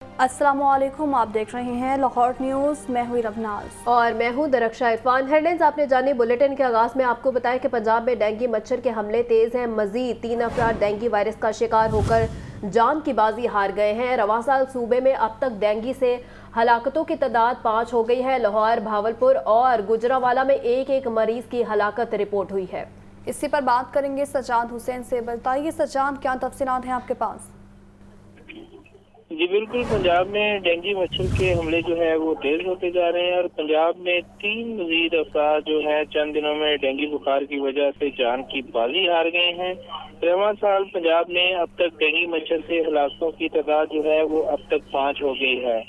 अस्सलाम वालेकुम, आप देख रहे हैं लाहौर न्यूज़। मैं हुई रबनाज और मैं हूं दरख्शा इरफान। हेडलाइंस आपने जानी। बुलेटिन के आगाज में आपको बताया कि पंजाब में डेंगू मच्छर के हमले तेज हैं। मजीद 3 अफराद डेंगू वायरस का शिकार होकर जान की बाजी हार गए हैं। रवां साल सूबे में अब तक डेंगू से हलाकतों की तादाद 5 हो गई है। लाहौर, भावलपुर और गुजरांवाला में एक एक मरीज की हलाकत रिपोर्ट हुई है। इसी पर बात करेंगे सज्जाद हुसैन से। बताइए सज्जाद, क्या तफसीलात हैं आपके पास? जी बिल्कुल, पंजाब में डेंगू मच्छर के हमले जो है वो तेज होते जा रहे हैं और पंजाब में 3 मजीद अफराद जो है चंद दिनों में डेंगू बुखार की वजह से जान की बाजी हार गए हैं। रवां साल पंजाब में अब तक डेंगू मच्छर से हलाकतों की तादाद जो है वो अब तक 5 हो गई है।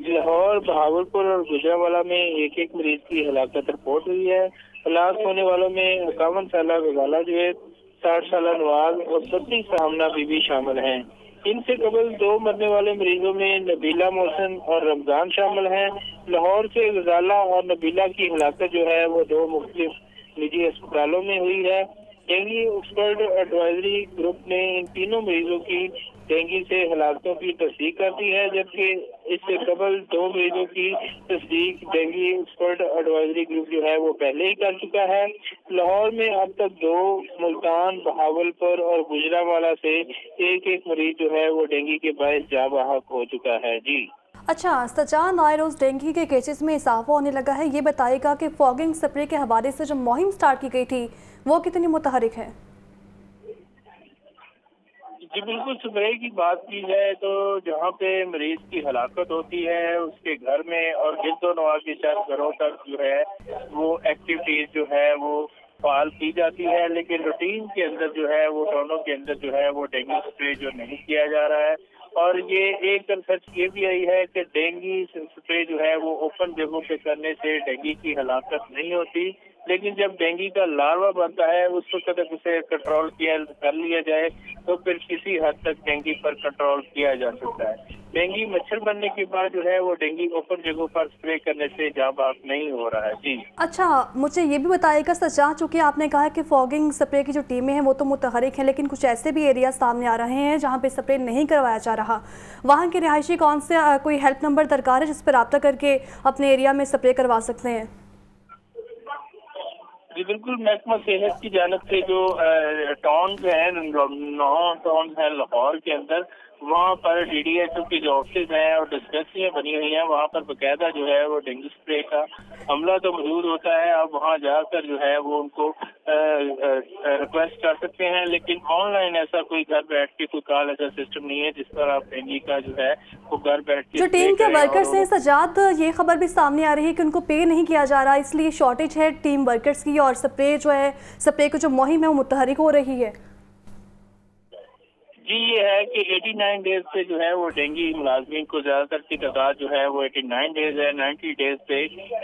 लाहौर, बहावलपुर और गुजरांवाला में एक एक मरीज की हलाकत रिपोर्ट हुई है। हलाक होने वालों में 51 साल गजाला जवेद, 60 साल नवाज और 36 सामना बीबी शामिल हैं। इनसे कबल 2 मरने वाले मरीजों में नबीला मोहसिन और रमजान शामिल हैं। लाहौर से गजाला और नबीला की हलाकत जो है वो 2 मुख्तलिफ निजी अस्पतालों में हुई है। डेंगू एक्सपर्ट एडवाइजरी ग्रुप ने इन तीनों मरीजों की डेंगू से हलाकतों की तस्दीक कर दी है, जबकि इससे कबल 2 मरीजों की तस्दीक डेंगू एक्सपर्ट एडवाइजरी ग्रुप जो है वो पहले ही कर चुका है। लाहौर में अब तक 2, मुल्तान, बहावलपुर और गुजरांवाला से एक एक मरीज जो है वो डेंगू के बायस जाँ बहक हो चुका है। जी अच्छा सज्जाद, आए रोज़ डेंगू के केसेस में इजाफा होने लगा है। ये बताइएगा कि फॉगिंग स्प्रे के हवाले से जो मुहिम स्टार्ट की गई थी वो कितनी मुतहरिक है? जी बिल्कुल, स्प्रे की बात की जाए तो जहाँ पे मरीज की हलाकत होती है उसके घर में और गिरदोनवा के 4 घरों तक जो है वो एक्टिविटीज जो है वो फाल की जाती है, लेकिन रूटीन के अंदर जो है वो टाउनों के अंदर जो है वो डेंगू स्प्रे जो नहीं किया जा रहा है। और ये एक रिसर्च ये भी आई है कि डेंगू स्प्रे जो है वो ओपन जगहों पे करने से डेंगू की हलाकत नहीं होती, लेकिन जब डेंगू का लार्वा बनता है उस वक्त तक उसे कंट्रोल कर लिया जाए तो फिर किसी हद तक डेंगू पर कंट्रोल किया जा सकता है। डेंगू मच्छर बनने के बाद जो है वो डेंगू ओपन जगहों पर स्प्रे करने से जाँ बहक नहीं हो रहा है। जी अच्छा, मुझे ये भी बताइएगा सज्जाद, चूँकि आपने कहा कि फॉगिंग स्प्रे की जो टीमें हैं वो तो मुतहरिक हैं, लेकिन कुछ ऐसे भी एरिया सामने आ रहे हैं जहाँ पे स्प्रे नहीं करवाया जा रहा। वहाँ के रिहायशी कौन से कोई हेल्प नंबर दरकार है जिस पर रब्ता करके अपने एरिया में स्प्रे करवा सकते हैं? जी बिल्कुल, महकमा सेहत की जानब से जो टाउन है, 9 टाउन है लाहौर के अंदर, वहाँ पर DDHO की जो ऑफिस हैं और डिस्पेंसरियाँ बनी हुई हैं, वहाँ पर बकायदा जो है वो डेंगू स्प्रे का अमला तो मौजूद होता है। आप वहाँ जाकर जो है वो उनको रिक्वेस्ट कर सकते हैं, लेकिन ऑनलाइन ऐसा कोई घर बैठ के कोई कॉल ऐसा सिस्टम नहीं है जिस पर आप डेंगू का जो है वो घर बैठ के जो टीम के वर्कर्स हैं सज्जाद, ये खबर भी सामने आ रही है कि उनको पे नहीं किया जा रहा, इसलिए शॉर्टेज है टीम वर्कर्स की और स्प्रे की जो मुहिम है वो मुतहरिक हो रही है। जी ये है कि 89 डेज से जो है वो डेंगू मुलाजमीन को ज्यादातर की तादाद जो है वो 89 डेज है। 90 डेज पे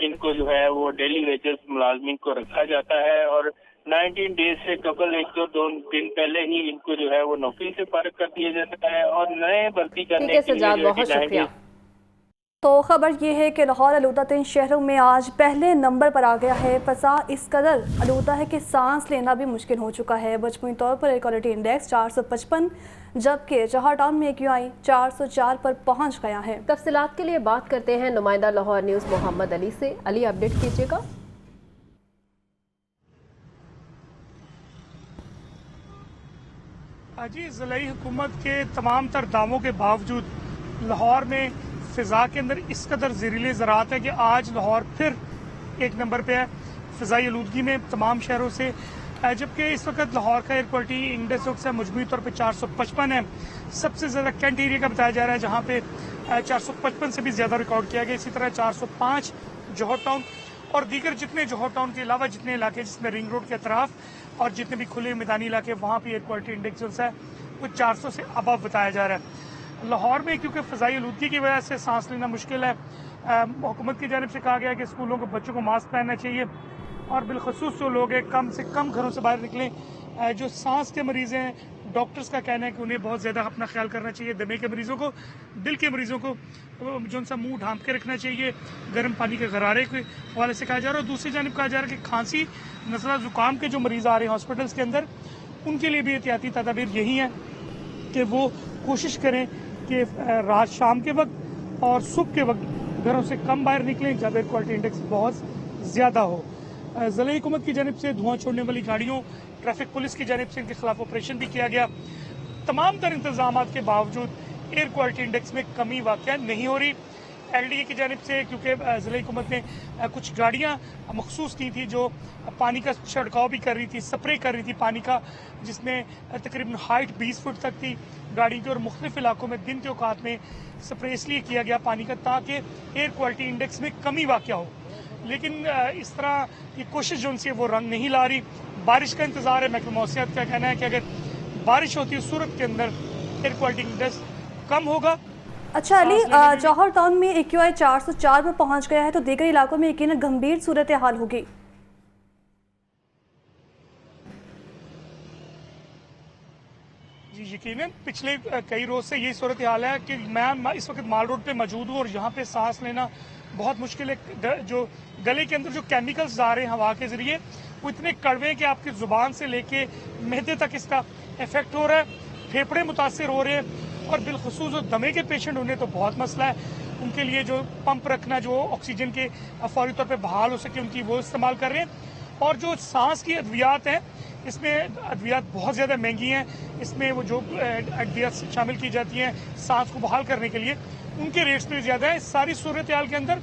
इनको जो है वो डेली वेजेस मुलाजमीन को रखा जाता है और 19 डेज से कबल 1-2 दिन पहले ही इनको जो है वो नौकरी से फारिग कर दिया जाता है और नए भर्ती करने के लिए जो 89 डेज। तो खबर ये है कि लाहौर आलूदा 3 शहरों में आज पहले नंबर पर आ गया है। फ़ज़ा इस कदर आलूदा है कि सांस लेना भी मुश्किल हो चुका है। मजमूई तौर पर एयर क्वालिटी इंडेक्स 455, जबकि जौहर टाउन में AQI 404 पर पहुंच गया है। तफसीलात के लिए बात करते हैं नुमाइंदा लाहौर न्यूज़ मोहम्मद अली से। अली, अपडेट कीजिएगा। जी, ज़िलाई हुकूमत के तमाम तर दावों के बावजूद लाहौर में फ़िज़ा के अंदर इस कदर ज़हरीले ज़रात है कि आज लाहौर फिर 1 नंबर पे है फ़िज़ाई आलूदगी में तमाम शहरों से, जबकि इस वक्त लाहौर का एयर क्वालिटी इंडेक्स है मजमूई तौर पे 455 है। सबसे ज़्यादा कैंट एरिया का बताया जा रहा है जहाँ पे 455 से भी ज़्यादा रिकॉर्ड किया गया। इसी तरह 405 जौहर टाउन और दीगर जितने जौहर टाउन के अलावा जितने इलाके जिसमें रिंग रोड के अतराफ और जितने भी खुले मैदानी इलाके वहाँ पे एयर क्वालिटी इंडेक्स है वो 400 से अबव बताया जा रहा है। लाहौर में क्योंकि फ़ज़ाई आलूदगी की वजह से सांस लेना मुश्किल है, हुकूमत की जानिब से कहा गया है कि स्कूलों को बच्चों को मास्क पहनना चाहिए और बिलखसूस जो लोग हैं कम से कम घरों से बाहर निकलें। जो सांस के मरीज़ हैं, डॉक्टर्स का कहना है कि उन्हें बहुत ज़्यादा अपना ख्याल करना चाहिए। दमे के मरीज़ों को, दिल के मरीज़ों को जो सा मुंह ढांप के रखना चाहिए। गर्म पानी के गरारे के हवाले से कहा जा रहा है और दूसरी जानिब कहा जा रहा है कि खांसी, नज़ला, ज़ुकाम के जो मरीज़ आ रहे हैं हॉस्पिटल्स के अंदर, उनके लिए भी एहतियाती तदाबीर यही है कि वो कोशिश करें कि रात शाम के वक्त और सुबह के वक्त घरों से कम बाहर निकलें जब एयर क्वालिटी इंडेक्स बहुत ज़्यादा हो। ज़िला हुकूमत की जानिब से धुआं छोड़ने वाली गाड़ियों, ट्रैफिक पुलिस की जानिब से इनके खिलाफ ऑपरेशन भी किया गया। तमाम तर इंतजाम के बावजूद एयर क्वालिटी इंडेक्स में कमी वाक़या नहीं हो रही। LDA की जानिब से क्योंकि ज़िला हुकूमत ने कुछ गाड़ियाँ मखसूस की थी जो पानी का छिड़काव भी कर रही थी, स्प्रे कर रही थी पानी का, जिसमें तकरीबन हाइट 20 फुट तक थी गाड़ी की, और मुख्तलिफ इलाकों में दिन के औकात में स्प्रे इसलिए किया गया पानी का ताकि एयर क्वालिटी इंडेक्स में कमी वाक़या हो। लेकिन इस तरह की कोशिश जो उनसे वो रंग नहीं ला रही। बारिश का इंतज़ार है। महकमा मौसमियात का कहना है कि अगर बारिश होती है सूरत के अंदर एयर क्वालिटी इंडेक्स कम होगा। अच्छा अली, जौहर टाउन में AQI 404 पर पहुंच गया है तो दीगर इलाकों में यकीनन गंभीर सूरत हाल होगी। जी यकीनन पिछले कई रोज से यही सूरत हाल है कि मैं इस वक्त माल रोड पे मौजूद हूँ और यहाँ पे सांस लेना बहुत मुश्किल है। जो गले के अंदर जो केमिकल्स जा रहे हैं हवा के जरिए वो इतने कड़वे हैं कि आपकी जुबान से लेके मैदे तक इसका इफेक्ट हो रहा है। फेफड़े मुतासर हो रहे हैं और बिलखसूस जो दमे के पेशेंट उन्हें तो बहुत मसला है। उनके लिए जो पंप रखना, जो ऑक्सीजन के फौरी तौर पे बहाल हो सके उनकी, वो इस्तेमाल कर रहे हैं। और जो सांस की अद्वियात हैं इसमें अद्वियात बहुत ज़्यादा महंगी हैं। इसमें वो जो अद्वियात शामिल की जाती हैं सांस को बहाल करने के लिए, उनके रेट्स भी ज़्यादा है। इस सारी सूरत हाल के अंदर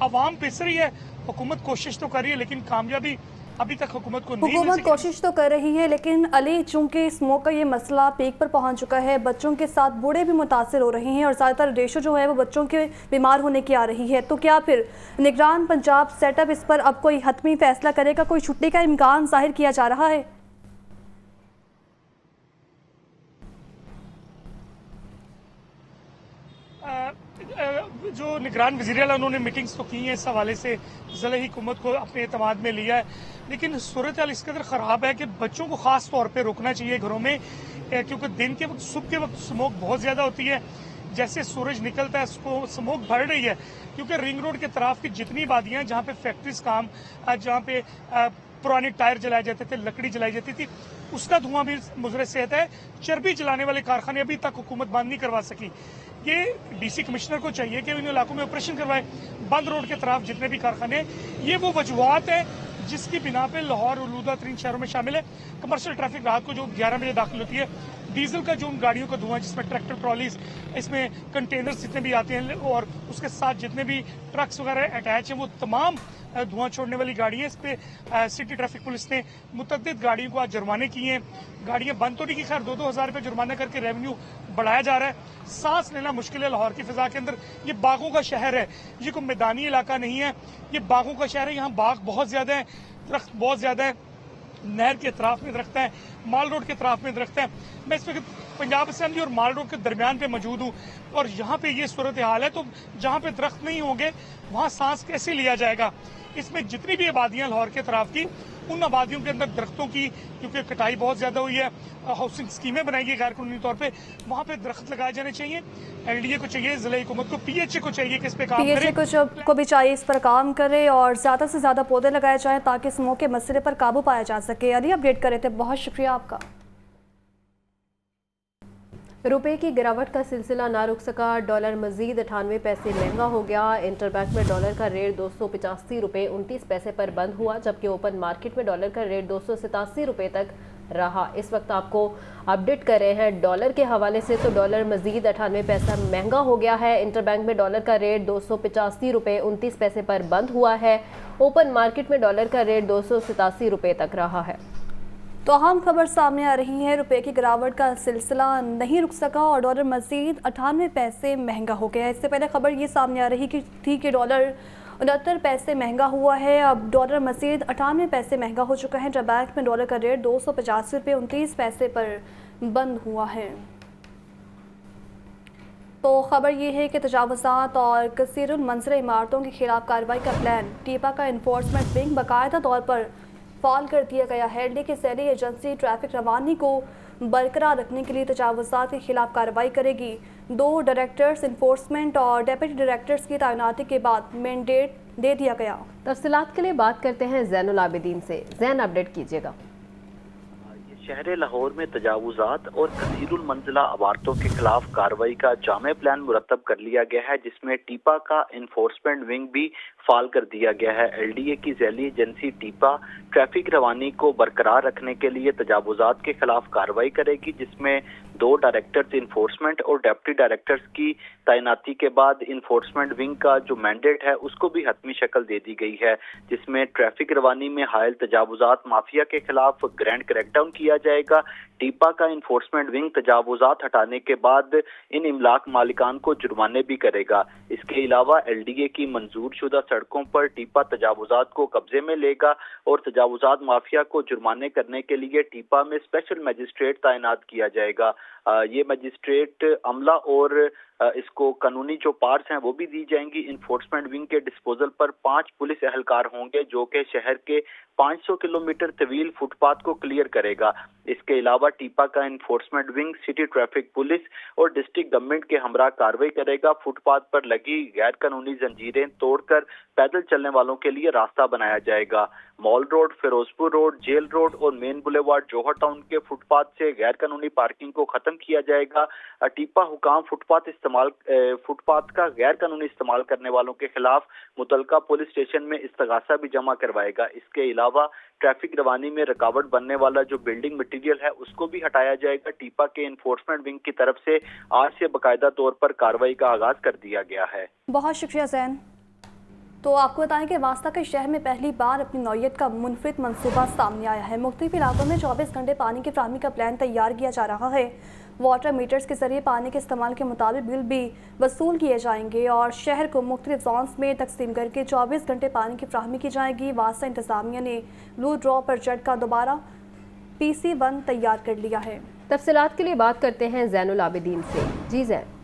आवाम पिस रही है। हुकूमत कोशिश तो कर रही है लेकिन कामयाबी अभी तक हुकूमत को नहीं मिल सकी। कोशिश तो कर रही है लेकिन अली, चूंकि स्मोक का ये मसला पीक पर पहुंच चुका है, बच्चों के साथ बूढ़े भी मुतासर हो रहे हैं और ज़्यादातर रेशो जो है वो बच्चों के बीमार होने की आ रही है, तो क्या फिर निगरान पंजाब सेटअप इस पर अब कोई हतमी फैसला करेगा? कोई छुट्टी का इम्कान जाहिर किया जा रहा है? जो निगरान वज़ीर आला उन्होंने मीटिंग्स तो की हैं, इस हवाले से ज़िला हुकूमत को अपने एतमाद में लिया है। लेकिन सूरत हाल इस कदर ख़राब है कि बच्चों को ख़ास तौर पे रोकना चाहिए घरों में, क्योंकि दिन के वक्त, सुबह के वक्त स्मोक बहुत ज़्यादा होती है। जैसे सूरज निकलता है स्मोक बढ़ रही है क्योंकि रिंग रोड के तरफ की जितनी वादियाँ जहाँ पे फैक्ट्रीज काम, जहाँ पे पुराने टायर जलाए जाते थे, लकड़ी जलाई जाती थी, उसका धुआं भी मुज़र सेहत है। चर्बी जलाने वाले कारखाने अभी तक हुकूमत बंद नहीं करवा सकी। ये DC कमिश्नर को चाहिए कि इन इलाकों में ऑपरेशन करवाए। बंद रोड के तरफ जितने भी कारखाने, ये वो वजूहत है जिसकी बिना पे लाहौर आलूदा तरीन शहरों में शामिल है। कमर्शियल ट्रैफिक रात को जो 11 बजे दाखिल होती है, डीजल का जो उन गाड़ियों का धुआं, जिसमें ट्रैक्टर ट्रॉलीज, इसमें कंटेनर्स जितने भी आते हैं और उसके साथ जितने भी ट्रक्स वगैरह अटैच हैं, वो तमाम धुआं छोड़ने वाली गाड़ियाँ। इस पे सिटी ट्रैफिक पुलिस ने मुतअद्दिद गाड़ियों को आज जुर्माने किए हैं। गाड़ियाँ बंद तो नहीं की, खैर 2-2 हज़ार रुपये जुर्माना करके रेवेन्यू बढ़ाया जा रहा है। सांस लेना मुश्किल है लाहौर की फिजा के अंदर। ये बागों का शहर है, ये कोई मैदानी इलाका नहीं है, ये बागों का शहर है। यहाँ बाग बहुत ज़्यादा है, दरख्त बहुत ज़्यादा है, नहर के अतराफ में दरख्त हैं, माल रोड के अतराफ में दरख्त हैं। मैं इस वक्त पंजाब असेंबली और माल रोड के दरमियान पे मौजूद हूँ और यहाँ पे ये सूरत हाल है। तो जहाँ पे दरख्त नहीं होंगे वहाँ सांस कैसे लिया जाएगा? इसमें जितनी भी आबादियाँ लाहौर के तरफ की, उन आबादियों के अंदर दरख्तों की, क्योंकि कटाई बहुत ज़्यादा हुई है, हाउसिंग स्कीमें बनाई गई गैर कानूनी तौर पे, वहाँ पे दरख्त लगाए जाने चाहिए। LDA को चाहिए, ज़िला हुकूमत को, PHA को चाहिए कि इस पे काम करे, PHA को भी चाहिए इस पर काम करे और ज़्यादा से ज़्यादा पौधे लगाए जाएं ताकि स्मोक के मसले पर काबू पाया जा सके। अली, अपडेट कर रहे थे, बहुत शुक्रिया आपका। रुपए की गिरावट का सिलसिला ना रुक सका, डॉलर मजीद 98 पैसे महंगा हो गया। इंटरबैंक में डॉलर का रेट 285 रुपये 29 पैसे पर बंद हुआ, जबकि ओपन मार्केट में डॉलर का रेट 287 रुपये तक रहा। इस वक्त आपको अपडेट कर रहे हैं डॉलर के हवाले से, तो डॉलर मजीद 98 पैसा महंगा हो गया है। इंटरबैंक में डॉलर का रेट 285 रुपये 29 पैसे पर बंद हुआ है। ओपन मार्केट में डॉलर का रेट 287 रुपये तक रहा है। तो अहम खबर सामने आ रही है, रुपए की गिरावट का सिलसिला नहीं रुक सका और डॉलर मजीद 98 पैसे महंगा हो गया। इससे पहले खबर ये सामने आ रही थी कि डॉलर 69 पैसे महंगा हुआ है, अब डॉलर मजीद 98 पैसे महंगा हो चुका है। इंटरबैंक में डॉलर का रेट 285 रुपये 29 पैसे पर बंद हुआ है। तो खबर ये है कि तजावुज़ात और कसीरुल मंजर इमारतों के खिलाफ कार्रवाई का प्लान टीपा का इन्फोर्समेंट विंग बाकायदा तौर पर फाल कर दिया गया है। लेकिन शहरी एजेंसी ट्रैफिक रवानी को बरकरार रखने के लिए तजावुज़ात के खिलाफ कार्रवाई करेगी। 2 डायरेक्टर्स इन्फोर्समेंट और डेप्यूटी डायरेक्टर्स की तैनाती के बाद मैंडेट दे दिया गया। तफसीलात के लिए बात करते हैं ज़ैनुल आबिदीन से। ज़ैन, अपडेट कीजिएगा। शहर लाहौर में तजावुजात और कसीरुल मंजिला अवारतों के खिलाफ कार्रवाई का जामे प्लान मुरतब कर लिया गया है, जिसमें टीपा का इन्फोर्समेंट विंग भी फाल कर दिया गया है। LDA की ज़ैली एजेंसी टीपा ट्रैफिक रवानी को बरकरार रखने के लिए तजावुजात के खिलाफ कार्रवाई करेगी, जिसमें 2 डायरेक्टर्स इन्फोर्समेंट और डिप्टी डायरेक्टर्स की तैनाती के बाद इन्फोर्समेंट विंग का जो मैंडेट है उसको भी हतमी शक्ल दे दी गई है, जिसमें ट्रैफिक रवानी में हायल तजावुजात माफिया के खिलाफ ग्रैंड क्रैकडाउन किया जाएगा। टीपा का इन्फोर्समेंट विंग तजावुजात हटाने के बाद इन इमलाक मालिकान को जुर्माने भी करेगा। इसके अलावा LDA की मंजूर शुदा सड़कों पर टीपा तजावुजात को कब्जे में लेगा और तजावुजात माफिया को जुर्माने करने के लिए टीपा में स्पेशल मजिस्ट्रेट तैनात किया जाएगा। ये मजिस्ट्रेट अमला और इसको कानूनी जो पार्ट्स हैं वो भी दी जाएंगी। इन्फोर्समेंट विंग के डिस्पोजल पर 5 पुलिस एहलकार होंगे, जो कि शहर के 500 किलोमीटर तवील फुटपाथ को क्लियर करेगा। इसके अलावा टीपा का enforcement wing city traffic police और डिस्ट्रिक्ट गवर्नमेंट के हमरा कार्रवाई करेगा। फुटपाथ पर लगी गैर कानूनी जंजीरें तोड़कर पैदल चलने वालों के लिए रास्ता बनाया जाएगा। Mall road, Ferozepur road, jail road और मेन बुलेवार्ड जोहर टाउन के फुटपाथ से गैर कानूनी पार्किंग को खत्म किया जाएगा। टीपा हुकाम फुटपाथ का गैर कानूनी इस्तेमाल करने वालों के खिलाफ मुतलका पुलिस स्टेशन में इस्तगासा भी जमा करवाएगा। इसके अलावा ट्रैफिक रवानी में रुकावट बनने वाला जो बिल्डिंग मटेरियल है उसको भी हटाया जाएगा। टीपा के इन्फोर्समेंट विंग की तरफ से आज से बाकायदा तौर पर कार्रवाई का आगाज कर दिया गया है। बहुत शुक्रिया जैन। तो आपको बताएं कि वास्ता के शहर में पहली बार अपनी नौयत का मुनफरिद मंसूबा सामने आया है। मुख्तलिफ इलाकों में 24 घंटे पानी की फराहमी का प्लान तैयार किया जा रहा है। वाटर मीटर्स के जरिए पानी के इस्तेमाल के मुताबिक बिल भी वसूल किए जाएंगे और शहर को मुख्तलिफ जोन्स में तकसीम करके 24 घंटे पानी की फराहमी की जाएगी। वास्ता इंतजामिया ने ब्लू ड्रॉ प्रोजेक्ट का दोबारा PC1 तैयार कर लिया है। तफसीलात के लिए बात करते हैं ज़ैनुल आबिदीन से। जी जैन।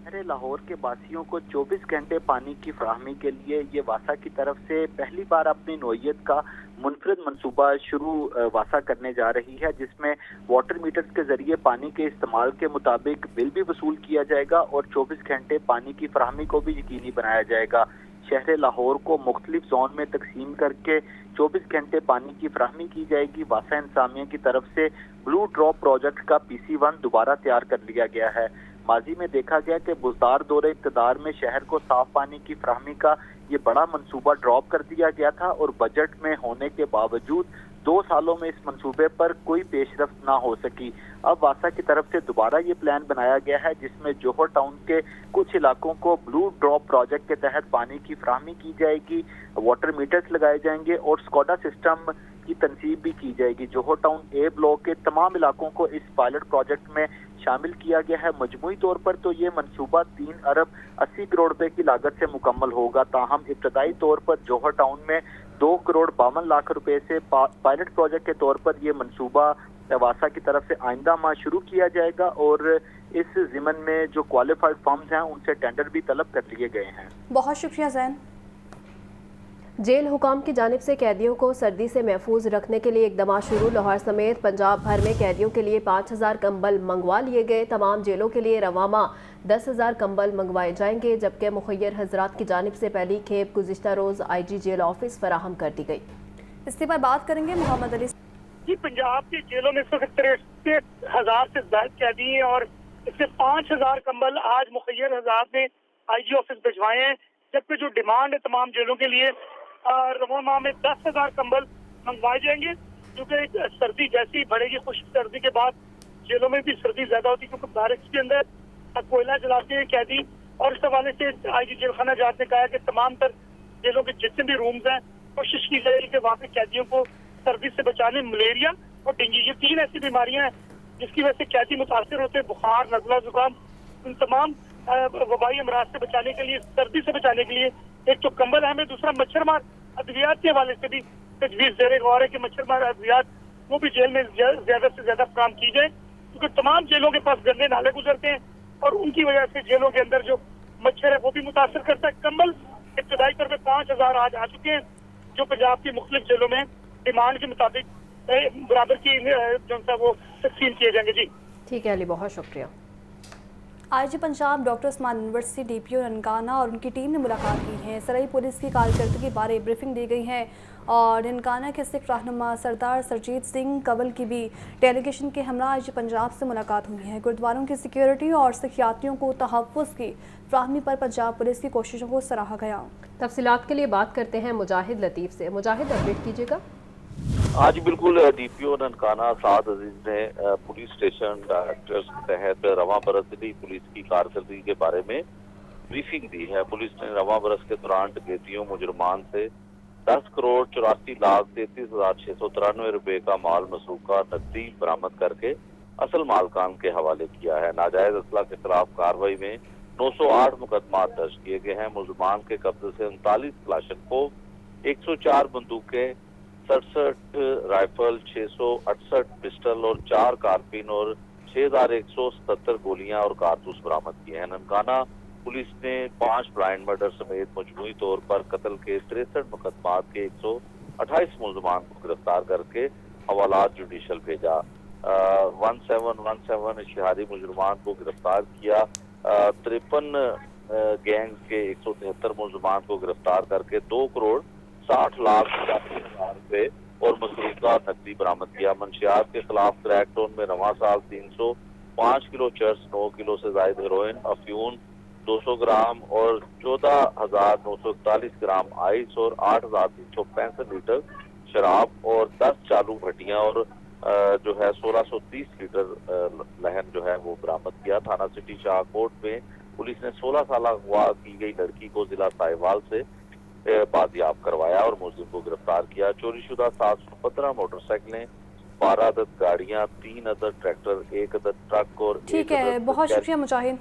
शहर लाहौर के वासियों को 24 घंटे पानी की फराहमी के लिए ये वासा की तरफ से पहली बार अपनी नौयत का मुनफरिद मंसूबा शुरू वासा करने जा रही है, जिसमें वाटर मीटर्स के जरिए पानी के इस्तेमाल के मुताबिक बिल भी वसूल किया जाएगा और 24 घंटे पानी की फराहमी को भी यकीनी बनाया जाएगा। शहर लाहौर को मुख्तलिफ जोन में तकसीम करके 24 घंटे पानी की फराहमी की जाएगी। वासा इंतजामिया की तरफ से ब्लू ड्रॉप प्रोजेक्ट का PC1 दोबारा तैयार कर लिया गया है। माजी में देखा गया कि बुजदार दौरे इक़्तिदार में शहर को साफ पानी की फराहमी का ये बड़ा मंसूबा ड्रॉप कर दिया गया था और बजट में होने के बावजूद 2 सालों में इस मंसूबे पर कोई पेशरफ्त ना हो सकी। अब वासा की तरफ से दोबारा ये प्लान बनाया गया है, जिसमें जोहर टाउन के कुछ इलाकों को ब्लू ड्रॉप प्रोजेक्ट के तहत पानी की फराहमी की जाएगी, वाटर मीटर्स लगाए जाएंगे और स्कॉडा सिस्टम की तनसीब भी की जाएगी। जोहर टाउन A ब्लॉक के तमाम इलाकों को इस पायलट प्रोजेक्ट में शामिल किया गया है। मजमूई तौर पर तो ये मंसूबा 3 अरब 80 करोड़ रुपए की लागत से मुकम्मल होगा। ताहम इब्तदाई तौर पर जोहर टाउन में 2 करोड़ 52 लाख रुपए से पायलट प्रोजेक्ट के तौर पर ये मंसूबा वासा की तरफ से आइंदा माह शुरू किया जाएगा और इस जिमन में जो क्वालिफाइड फर्म्स हैं उनसे टेंडर भी तलब कर लिए गए हैं। बहुत शुक्रिया जैन। जेल हुकाम की जानिब से कैदियों को सर्दी से महफूज रखने के लिए इकदाम शुरू। लाहौर समेत पंजाब भर में कैदियों के लिए 5000 कंबल मंगवा लिए गए। तमाम जेलों के लिए रवामा 10,000 कंबल मंगवाए जाएंगे, जबकि मुखय्यर हजरात की जानिब से पहली खेप गुज़िश्ता रोज़ IG जेल ऑफिस फराहम कर दी गई। इसके बाद बात करेंगे मोहम्मद अली जी। पंजाब के जेलों में 63,000 से ज्यादा कैदी हैं और इससे 5,000 कंबल आज मुखय्यर हजरात ने IG ऑफिस भिजवाए हैं, जबकि जो डिमांड है तमाम जेलों के लिए रवा माह में 10,000 कंबल मंगवाए जाएंगे, क्योंकि सर्दी जैसी बढ़ेगी, खुश्क सर्दी के बाद जेलों में भी सर्दी ज्यादा होती है, क्योंकि बैरक्स के अंदर कोयला जलाते हैं कैदी। और इस हवाले से IG जेल खाना जात ने कहा है कि तमाम तर जेलों के जितने भी रूम्स हैं कोशिश की जाएगी कि वहाँ पे कैदियों को सर्दी से बचाने। मलेरिया और डेंगू ये 3 ऐसी बीमारियां हैं जिसकी वजह से कैदी मुतासर होते हैं। बुखार, नजला, जुकाम, इन तमाम वबाई अमराज से बचाने के लिए, सर्दी से बचाने के लिए एक तो कंबल है, हमें दूसरा मच्छर मार अद्वियात के हवाले से भी तजवीज़ ज़ेर गौर है कि मच्छर मार अद्वियात वो भी जेल में ज्यादा से ज्यादा काम की जाए, क्योंकि तमाम जेलों के पास गंदे नाले गुजरते हैं और उनकी वजह से जेलों के अंदर जो मच्छर है वो भी मुतासर करता है। कंबल इब्तदाई तौर पर 5,000 आज आ चुके हैं, जो पंजाब की मुख्तलिफ जेलों में डिमांड के मुताबिक बराबर की जो वो तकसीम किए जाएंगे। जी ठीक है अली, बहुत शुक्रिया। IG Punjab doctor Usman university DPO Nankana और उनकी टीम ने मुलाकात की है। सराई पुलिस की कारकर्दगी बारे ब्रीफिंग दी गई है और ननकाना के सिख रहनुमा सरदार सरजीत सिंह कंवल की भी डेलीगेशन के हमरा आईजी पंजाब से मुलाकात हुई है। गुरुद्वारों की सिक्योरिटी और सिख यात्रियों को तहफ़्फ़ुज़ की फ्राहमी पर पंजाब पुलिस की कोशिशों को सराहा गया। तफसीलात के लिए बात करते हैं मुजाहिद लतीफ़ से। मुजाहिद, अपडेट कीजिएगा। आज बिल्कुल डीपीओ ननकाना साद अजीज ने पुलिस स्टेशन डायरेक्टर्स के तहत रवां बरस दी पुलिस की कारकर्दगी के बारे में ब्रीफिंग दी है। पुलिस ने रवां बरस के दौरान डकैतियों मुजरमान से 10 करोड़ 84,33,693 रुपए का माल मसरूका नकदी बरामद करके असल मालकान के हवाले किया है। नाजायज असला के खिलाफ कार्रवाई में 908 मुकदमा दर्ज किए गए हैं। मुजरमान के कब्जे से 39 क्लाशनकोव, 104 बंदूकें, 67 राइफल, 668 पिस्टल और 4 कारबिन और 6,177 गोलियां और कारतूस बरामद किए हैं। ननकाना पुलिस ने 5 ब्लाइंड मर्डर समेत मजमूई तौर पर कत्ल के 63 मुकदमात के 128 मुलजमान को गिरफ्तार करके हवालात जुडिशल भेजा। 1717 इश्तिहारी मुजरमान को गिरफ्तार किया। 53 गैंग के 173 मुलजमान को गिरफ्तार करके 2 करोड़ 60 लाख रुपए और मसरूका नकदी बरामद किया। मंशियात के खिलाफ क्रैकडाउन में रवां साल 305 किलो चर्स, 9 किलो से ज्यादा हेरोइन, अफ्यून 200 ग्राम और 14,941 ग्राम आइस और 8,365 लीटर शराब और 10 चालू भट्टियां और जो है 1630 लीटर लहन जो है वो बरामद किया। थाना सिटी शाहकोट में पुलिस ने 16 साल अगवा की गई लड़की को जिला साहिवाल से बाजियाब करवाया और मुलजिम को गिरफ्तार किया। चोरीशुदा 715 मोटरसाइकिलें, 12 अदद गाड़ियां, 3 अदद ट्रैक्टर, 1 अदद ट्रक और ठीक है, बहुत शुक्रिया Mujahid.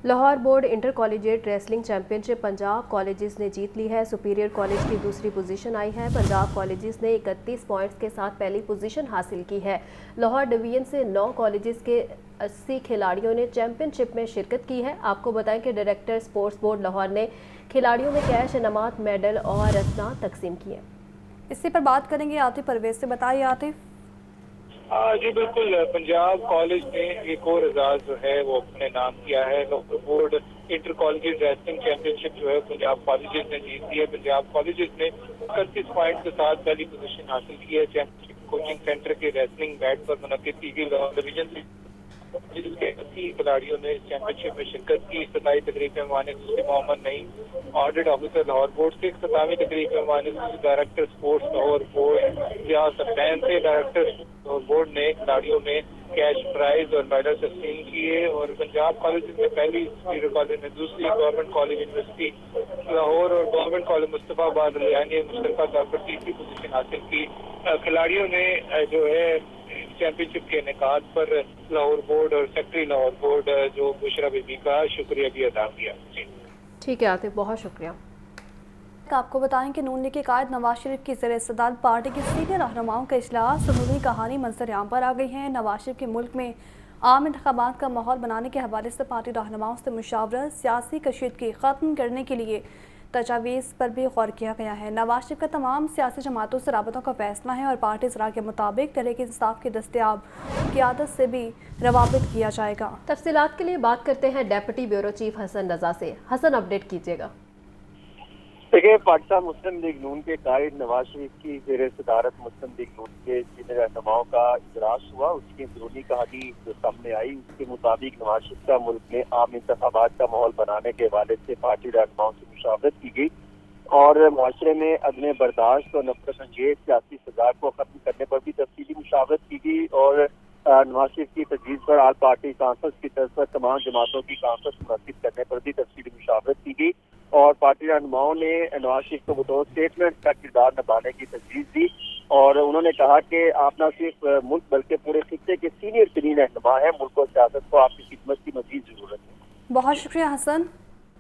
Lahore board intercollegiate wrestling championship Punjab colleges ने जीत ली है। सुपीरियर कॉलेज की दूसरी पोजीशन आई है। पंजाब कॉलेजेस ने 31 पॉइंट्स के साथ पहली पोजीशन हासिल की है। लाहौर डिवीजन से 9 कॉलेजेस के 80 खिलाड़ियों ने चैंपियनशिप में शिरकत की है। आपको बताएं कि डायरेक्टर स्पोर्ट्स बोर्ड लाहौर ने खिलाड़ियों में कैश, इनामात, मेडल और असनाद तकसीम किए। इसी पर बात करेंगे आतिफ परवेज से। बताइए आतिफ। जी बिल्कुल, पंजाब कॉलेज ने एक और एजाज जो है वो अपने नाम किया है। Lahore board inter college wrestling championship जो है पंजाब कॉलेजेस ने जीत ली है। पंजाब कॉलेजेस ने 31 पॉइंट के साथ पहली पोजीशन हासिल की है। चैंपियनशिप कोचिंग सेंटर के रेसलिंग बैट पर मुनक्किद की गई लाहौर डिवीजन से जिसके 80 खिलाड़ियों ने चैंपियनशिप में शिरकत की। इफ्तिताई तकरीब में मानिक Mohammad Naeem audit officer Lahore board से, 71वीं तकरीब में मानिक director sports Lahore board Riaz Safain से डायरेक्टर बोर्ड ने खिलाड़ियों में कैश प्राइज और मेडल तस्लीम किए। और पंजाब कॉलेज में पहली, सुपीरियर कॉलेज में दूसरी, गवर्नमेंट कॉलेज यूनिवर्सिटी लाहौर और गवर्नमेंट कॉलेज मुस्तफाबाद ने मुश्तरका तौर पर तीसरी पोजीशन हासिल की। खिलाड़ियों ने जो है चैंपियनशिप के इनेकाद पर लाहौर बोर्ड और सेक्रेटरी लाहौर बोर्ड जो बुशरा बीबी का शुक्रिया भी अदा किया। ठीक है आतिफ, बहुत शुक्रिया। आपको बताएं कि नून लीग के कायद नवाज शरीफ की ज़ेर सदारत पार्टी के सीनियर रहनुमाओं का इजलास अमूली कहानी मंजर आम पर आ गई है। नवाज शरीफ के मुल्क में आम इंतखाबात का माहौल बनाने के हवाले से पार्टी रहनुमाओं से मुशावरत, सियासी कशीदगी ख़त्म करने के लिए तजावीज़ पर भी गौर किया गया है। नवाज शरीफ का तमाम सियासी जमातों से राबतों का फैसला है और पार्टी ज़रा के मुताबिक तहरीक इंसाफ की दस्तयाब क़यादत से भी रवाबित किया जाएगा। तफसीलात के लिए बात करते हैं deputy bureau chief Hasan Raza से। हसन, अपडेट कीजिएगा। देखिए, पाकिस्तान मुस्लिम लीग नून के कायद नवाज शरीफ की ज़ेर सदारत मुस्लिम लीग नून के सीनियर रहनुमाओं का इजलास हुआ। उसकी अंदरूनी कहानी जो सामने आई उसके मुताबिक नवाज शरीफ का मुल्क में आम इंतखाबात का माहौल बनाने के हवाले से पार्टी रहनुमाओं से मुशावरत की गई और मुआशरे में अदम बर्दाश्त और नफरत अंगेज सियासी सजा को खत्म करने पर भी तफसीली मुशावरत की गई और नवाज शरीफ की तजवीज़ पर आल पार्टी कॉन्फ्रेंस की तरफ पर तमाम जमातों की कॉन्फ्रेंस मुनक्किद करने पर भी तफसीली मुशावरत की गई और पार्टी रहनुमाओं ने नवाज शरीफ को बतौर स्टेटमेंट का किरदार निभाने की तजवीज़ दी और उन्होंने कहा कि आप न सिर्फ मुल्क बल्कि पूरे खित्ते के सीनियर तरीन रहनुमा है। मुल्क और सियासत को आपकी खिदमत की मज़ीद ज़रूरत है। बहुत शुक्रिया हसन।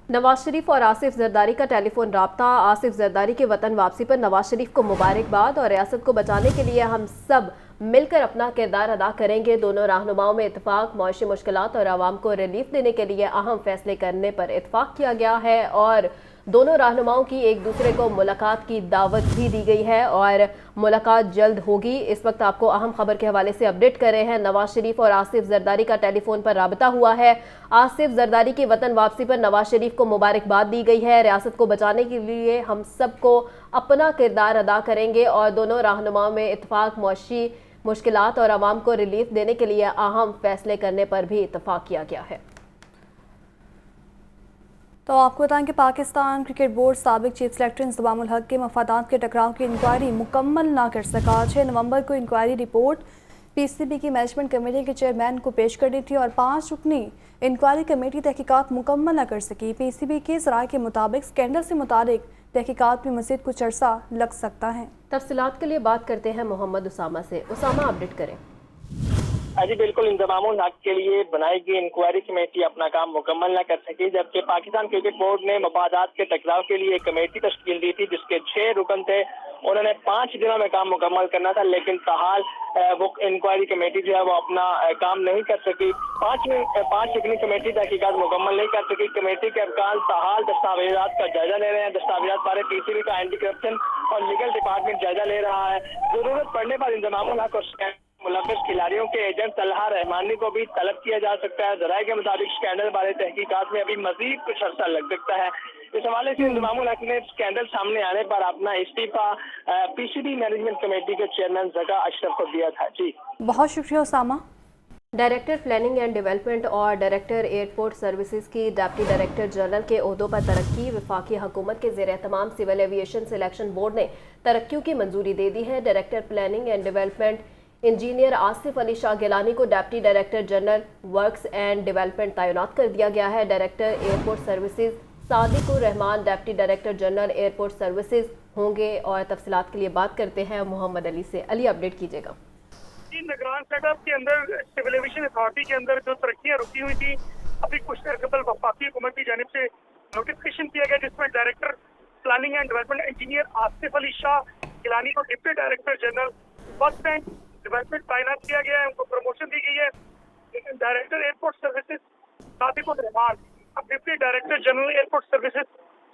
नवाज शरीफ और आसिफ जरदारी का टेलीफोन राब्ता। आसिफ जरदारी के वतन वापसी पर नवाज शरीफ को मुबारकबाद और रियासत को बचाने के लिए हम सब मिलकर अपना किरदार अदा करेंगे। दोनों रहनुमाओं में इत्तेफाक, मौशी मुश्किलात और आवाम को रिलीफ देने के लिए अहम फैसले करने पर इत्तेफाक किया गया है और दोनों रहनुमाओं की एक दूसरे को मुलाकात की दावत भी दी गई है और मुलाकात जल्द होगी। इस वक्त आपको अहम खबर के हवाले से अपडेट कर रहे हैं। नवाज शरीफ और आसिफ जरदारी का टेलीफोन पर राबता हुआ है। आसिफ जरदारी की वतन वापसी पर नवाज शरीफ को मुबारकबाद दी गई है। रियासत को बचाने के लिए हम सबको अपना किरदार अदा करेंगे और दोनों रहनुमाओं में इत्तेफाक मुआशी मुश्किलात और आवाम को रिलीफ देने के लिए अहम फैसले करने पर भी इत्तेफाक किया गया है। तो आपको बताएं कि पाकिस्तान क्रिकेट बोर्ड साबिक चीफ सेलेक्टर इंतजामुल हक के मफादात के टकराव की इंक्वायरी मुकम्मल ना कर सका। 6 नवंबर को इंक्वायरी रिपोर्ट पीसीबी की मैनेजमेंट कमेटी के चेयरमैन को पेश करनी थी और 5 रुकनी इंक्वायरी कमेटी तहकीकात मुकम्मल न कर सकी। पीसीबी के ज़राए के मुताबिक स्कैंडल से मुतालिक तहकीकात में मज़ीद कुछ अरसा लग सकता है। तफसीलात के लिए बात करते हैं मोहम्मद उसामा से। उसामा, अपडेट करें। जी बिल्कुल, इंतजामुल हक के लिए बनाई गई इंक्वायरी कमेटी अपना काम मुकम्मल न कर सकी, जबकि पाकिस्तान क्रिकेट बोर्ड ने मफादात के टकराव के लिए एक कमेटी तश्कील दी थी जिसके 6 रुकन थे। उन्होंने 5 दिनों में काम मुकम्मल करना था, लेकिन ताहाल वो इंक्वायरी कमेटी जो है वो अपना काम नहीं कर सकी। 5 रुकनी कमेटी तहकीकात मुकम्मल नहीं कर सकी। कमेटी के अरकान ताहाल दस्तावेजात का जायजा ले रहे हैं। दस्तावेजात बारे पीसीबी का एंटी करप्शन और लीगल डिपार्टमेंट जायजा ले रहा है। जरूरत पड़ने पर इंतजामुल हक और मुलव्वस खिलाड़ियों के एजेंट तलहा रहमानी को भी तलब किया जा सकता है। ज़राए के मुताबिक स्कैंडल बारे तहकीकात में अभी मजीद कुछ अर्सा लग सकता है। इस हवाले से इंतजामुल हक ने स्कैंडल सामने आने पर अपना इस्तीफा पीसीबी मैनेजमेंट कमेटी के चेयरमैन ज़का अशरफ को दिया था। जी बहुत शुक्रिया Usama. Director planning and development और डायरेक्टर एयरपोर्ट सर्विसेज की डिप्टी डायरेक्टर जनरल के ओहदों पर तरक्की। वफाकी हुकूमत के ज़ेर एहतमाम सिविल एविएशन सिलेक्शन बोर्ड ने तरक्कियों की मंजूरी दे दी है। Director planning and development engineer Asif Ali Shah Gilani को deputy director general works and development तैनात कर दिया गया है। Director airport services Sadiqur Rahman deputy director general airport services होंगे। और तफसीलात के लिए बात करते हैं मोहम्मद अली से। अली, अपडेट कीजिएगा। निगरान सेटअप के अंदर सिविल एविएशन अथॉरिटी के अंदर जो तरक्कियां रुकी हुई थी, अभी कुछ देर कबल वफाकी हुकूमत की जानिब से नोटिफिकेशन किया गया जिसमें director planning and development engineer Asif Ali Shah Gilani को deputy director general works and development तैनात किया गया है। उनको प्रमोशन दी गई है। लेकिन director airport services Sadiqur Rahman अब deputy director general airport services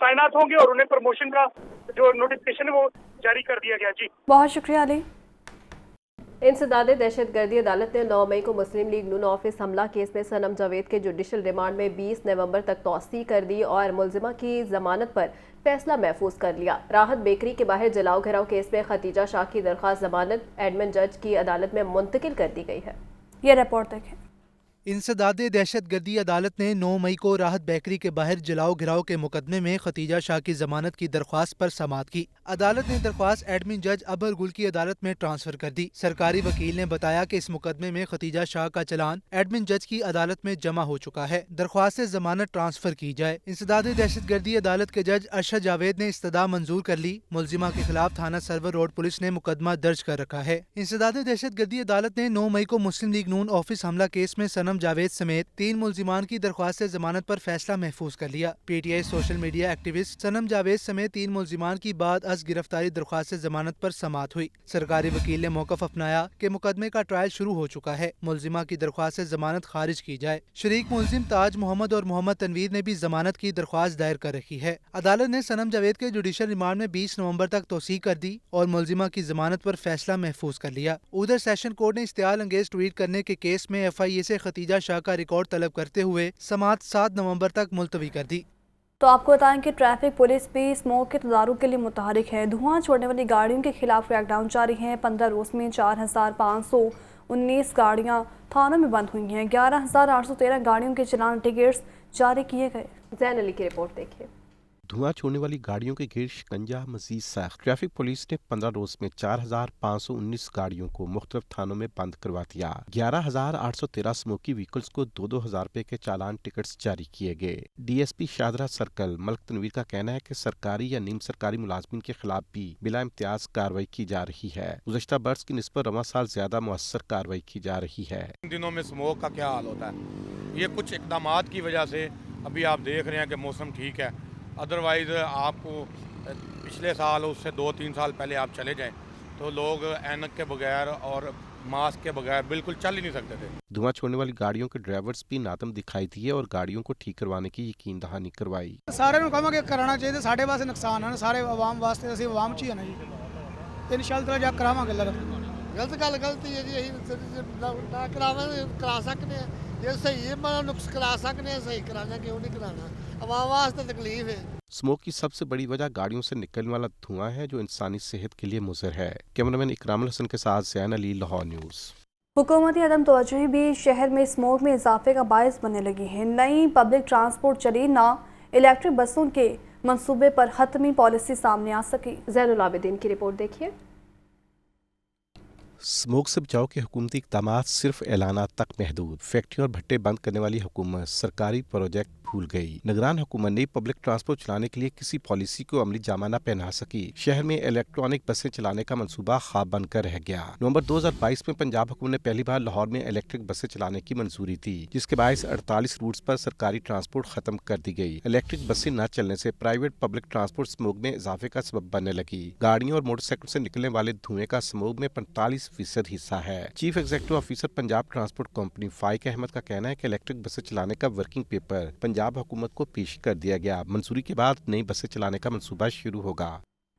तैनात होंगे और उन्हें प्रमोशन का जो नोटिफिकेशन है वो जारी कर दिया गया। जी बहुत शुक्रिया अली। इंसदाद दहशतगर्दी अदालत ने 9 मई को मुस्लिम लीग नून ऑफिस हमला केस में सनम जावेद के जुडिशल रिमांड में 20 नवंबर तक तौसी कर दी और मुलजिमा की जमानत पर फैसला महफूज कर लिया। राहत बेकरी के बाहर जलाओ घराव केस में खतीजा शाह की दरख्वास्त जमानत एडमिन जज की अदालत में मुंतकिल कर दी गई है। ये रिपोर्ट देखें। इंसदाद दहशतगर्दी अदालत ने 9 मई को राहत बेकरी के बाहर जलाओ घिराव के मुकदमे में खतीजा शाह की जमानत की दरख्वास्त पर समाअत की। अदालत ने दरख्वास्त एडमिन जज अबर गुल की अदालत में ट्रांसफर कर दी। सरकारी वकील ने बताया कि इस मुकदमे में खतीजा शाह का चलान एडमिन जज की अदालत में जमा हो चुका है। दरख्वास्त से जमानत ट्रांसफर की जाए। इंसदाद दहशतगर्दी अदालत के जज अरशद जावेद ने इस्तदा मंजूर कर ली। मुलजिमा के खिलाफ थाना सर्वर रोड पुलिस ने मुकदमा दर्ज कर रखा है। इंसदाद दहशतगर्दी अदालत ने 9 मई को मुस्लिम लीग नून ऑफिस हमला केस में सनम जावेद समेत 3 मुलजिमान की दरख्वास्त से जमानत पर फैसला महफूज कर लिया। पीटीआई सोशल मीडिया एक्टिविस्ट सनम जावेद समेत 3 मुलजिमान की बाद अज गिरफ्तारी दरख्वास्त से जमानत पर समाअत हुई। सरकारी वकील ने मौकफ अपनाया कि मुकदमे का ट्रायल शुरू हो चुका है। मुलजिमा की दरख्वास्त से जमानत खारिज की जाए। शरीक मुलजिम ताज मोहम्मद और मोहम्मद तनवीर ने भी जमानत की दरख्वास्त दायर कर रखी है। अदालत ने सनम जावेद के जुडिशल रिमांड में 20 नवंबर तक तौसीक कर दी और मुलजिमा की जमानत पर फैसला महफूज कर लिया। उधर सेशन कोर्ट ने इश्तियाल अंगेज ट्वीट करने के केस में FIA से खतीजा शाह का रिकॉर्ड तलब करते हुए समाअत 7 नवंबर तक मुलतवी कर दी। तो आपको बताएं कि ट्रैफिक पुलिस भी स्मोक के तदारुक के लिए मुतहरिक है। धुआं छोड़ने वाली गाड़ियों के खिलाफ क्रैकडाउन जारी है। 15 रोज में 4519 गाड़ियां थानों में बंद हुई हैं। 11813 गाड़ियों के चलान टिकट्स जारी किए गए। जैन अली की रिपोर्ट देखिए। धुआं छोड़ने वाली गाड़ियों के घेर शिकंजा मजीद सख्त। ट्रैफिक पुलिस ने 15 रोज में 4519 गाड़ियों को मुख्तलिफ थानों में बंद करवा दिया। 11813 स्मोकी व्हीकल्स को 2-2000 रुपए के चालान टिकट्स जारी किए गए। DSP शाहदरा सर्कल मलिक तनवीर का कहना है कि सरकारी या नीम सरकारी मुलाजमीन के खिलाफ भी बिला इम्तियाज कार्रवाई की जा रही है। गुज़श्ता बरस की निस्बत रवां साल ज्यादा मुअस्सर कार्रवाई की जा रही है। इन दिनों में स्मोक का क्या हाल होता है, ये कुछ इकदाम की वजह से अभी आप देख रहे हैं कि मौसम ठीक है। अदरवाइज़ आपको पिछले साल उससे 2-3 साल पहले आप चले जाएं तो लोग ऐनक के बगैर और मास्क के बगैर बिल्कुल चल ही नहीं सकते थे। धुआं छोड़ने वाली गाड़ियों के ड्राइवर्स भी नादम दिखाई दिए और गाड़ियों को ठीक करवाने की यकीन दहानी करवाई। सारे ਨੂੰ ਕਹਾਂਗੇ ਕਰਨਾ ਚਾਹੀਦਾ, ਸਾਡੇ ਵਾਸਤੇ ਨੁਕਸਾਨ ਹੈ, ਸਾਰੇ ਆਵਾਮ ਵਾਸਤੇ, ਅਸੀਂ ਆਵਾਮ 'ਚ ਹੀ ਹੈ ਨਾ ਜੀ, ਤੇ ਇਨਸ਼ਾਅੱਲਾ ਜਾ ਕਰਾਵਾਂਗੇ ਅੱਲਾਹ ਦਾ। ਗਲਤ ਗੱਲ ਗਲਤੀ ਹੈ ਜੀ, ਅਸੀਂ ਨਾ ਕਰਾਵਾਂਗੇ, ਕਰਾ ਸਕਦੇ ਹਾਂ ਜੇ ਸਹੀ ਹੈ, ਮਤਲਬ ਨੁਕਸ ਕਰਾ ਸਕਦੇ ਹਾਂ, ਸਹੀ ਕਰਾਣਾ ਕਿਉਂ ਨਹੀਂ ਕਰਾਣਾ, ਆਵਾਮ ਵਾਸਤੇ तकलीफ है। स्मोक की सबसे बड़ी वजह गाड़ियों से निकलने वाला धुआं है जो इंसानी सेहत के लिए मुज़र है। कैमरामैन इकरामुल हसन के साथ ज़ैन अली, लाहौर न्यूज़। हुकूमती अदम तवज्जुही भी शहर में स्मोक में इजाफे का बायस बनने लगी है। नई पब्लिक ट्रांसपोर्ट चली ना इलेक्ट्रिक बसों के मंसूबे पर हतमी पॉलिसी सामने आ सकी। ज़ैनुल आबिदीन की रिपोर्ट देखिए। स्मोक से बचाव के हुकूमती इक़दाम सिर्फ ऐलानात तक महदूद। फैक्ट्रियों और भट्टे बंद करने वाली हुकूमत सरकारी प्रोजेक्ट भूल गई। निगरान हुकूमत ने पब्लिक ट्रांसपोर्ट चलाने के लिए किसी पॉलिसी को अमली जामा न पहना सकी। शहर में इलेक्ट्रॉनिक बसें चलाने का मंसूबा ख्वाब बनकर रह गया। नवंबर 2022 में पंजाब हुकूमत ने पहली बार लाहौर में इलेक्ट्रिक बसें चलाने की मंजूरी दी, जिसके बायस 48 रूट्स पर सरकारी ट्रांसपोर्ट खत्म कर दी गई। इलेक्ट्रिक बसें न चलने से प्राइवेट पब्लिक ट्रांसपोर्ट स्मोक में इजाफे का सबब बनने लगी। गाड़ियों और मोटरसाइकिल से निकलने वाले धुएं का स्मोक में 45% हिस्सा है। Chief executive officer Punjab transport company Faiq Ahmad का कहना है कि इलेक्ट्रिक बसें चलाने का वर्किंग पेपर पंजाब हुकूमत को पेश कर दिया गया। मंजूरी के बाद नई बसें चलाने का मंसूबा शुरू होगा।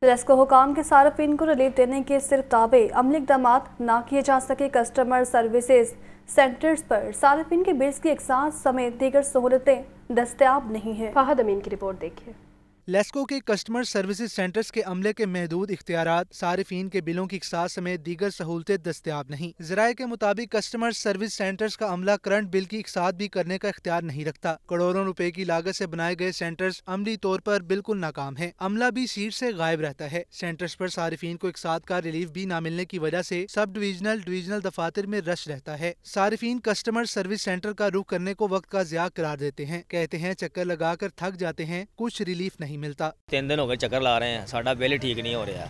रेस्को हुकाम के सार्फिन को रिलीफ देने के सिर्फ दावे, अमली इक़दाम ना किए जा सके। कस्टमर सर्विसेज सेंटर्स पर सार्फिन के बिल्स की एक्साज समेत दीगर सहूलतें दस्तयाब नहीं है। फहद अमीन की रिपोर्ट देखिए। लेस्को के कस्टमर सर्विसेज सेंटर्स के अमले के महदूद इख्तियारात, सारिफीन के बिलों की इक्सास समेत दीगर सहूलतें दस्तयाब नहीं। ज़राए के मुताबिक कस्टमर सर्विस सेंटर्स का अमला करंट बिल की इक्सास भी करने का इख्तियार नहीं रखता। करोड़ों रुपए की लागत से बनाए गए सेंटर्स अमली तौर पर बिल्कुल नाकाम है। अमला भी सीट से गायब रहता है। सेंटर्स पर सारिफीन को इक्सास का रिलीफ भी न मिलने की वजह से सब डिविजनल दफातर में रश रहता है। सारिफीन कस्टमर सर्विस सेंटर का रुख करने को वक्त का ज़िया करार देते हैं। कहते हैं चक्कर लगाकर थक जाते हैं, कुछ रिलीफ नहीं मिलता। 3 दिन हो गए चक्कर ला रहे हैं, साडा बिल ठीक नहीं हो रहा।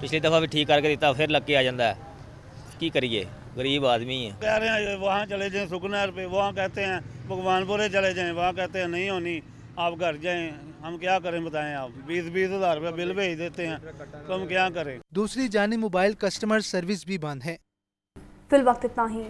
पिछली दफ़ा भी ठीक करके दिता, फिर लग के आ जाता है। की करिए, गरीब आदमी है। कह रहे हैं वहाँ चले जाएं सुखनहर पे, वहाँ कहते हैं भगवानपुरे चले जाएं, वहाँ कहते हैं नहीं होनी, आप घर जाएं। हम क्या करें बताएं आप, 20-20 हज़ार रुपया बिल भेज देते हैं, तो हम क्या करें। दूसरी जानिब मोबाइल कस्टमर सर्विस भी बंद है। फिल वक्त इतना ही।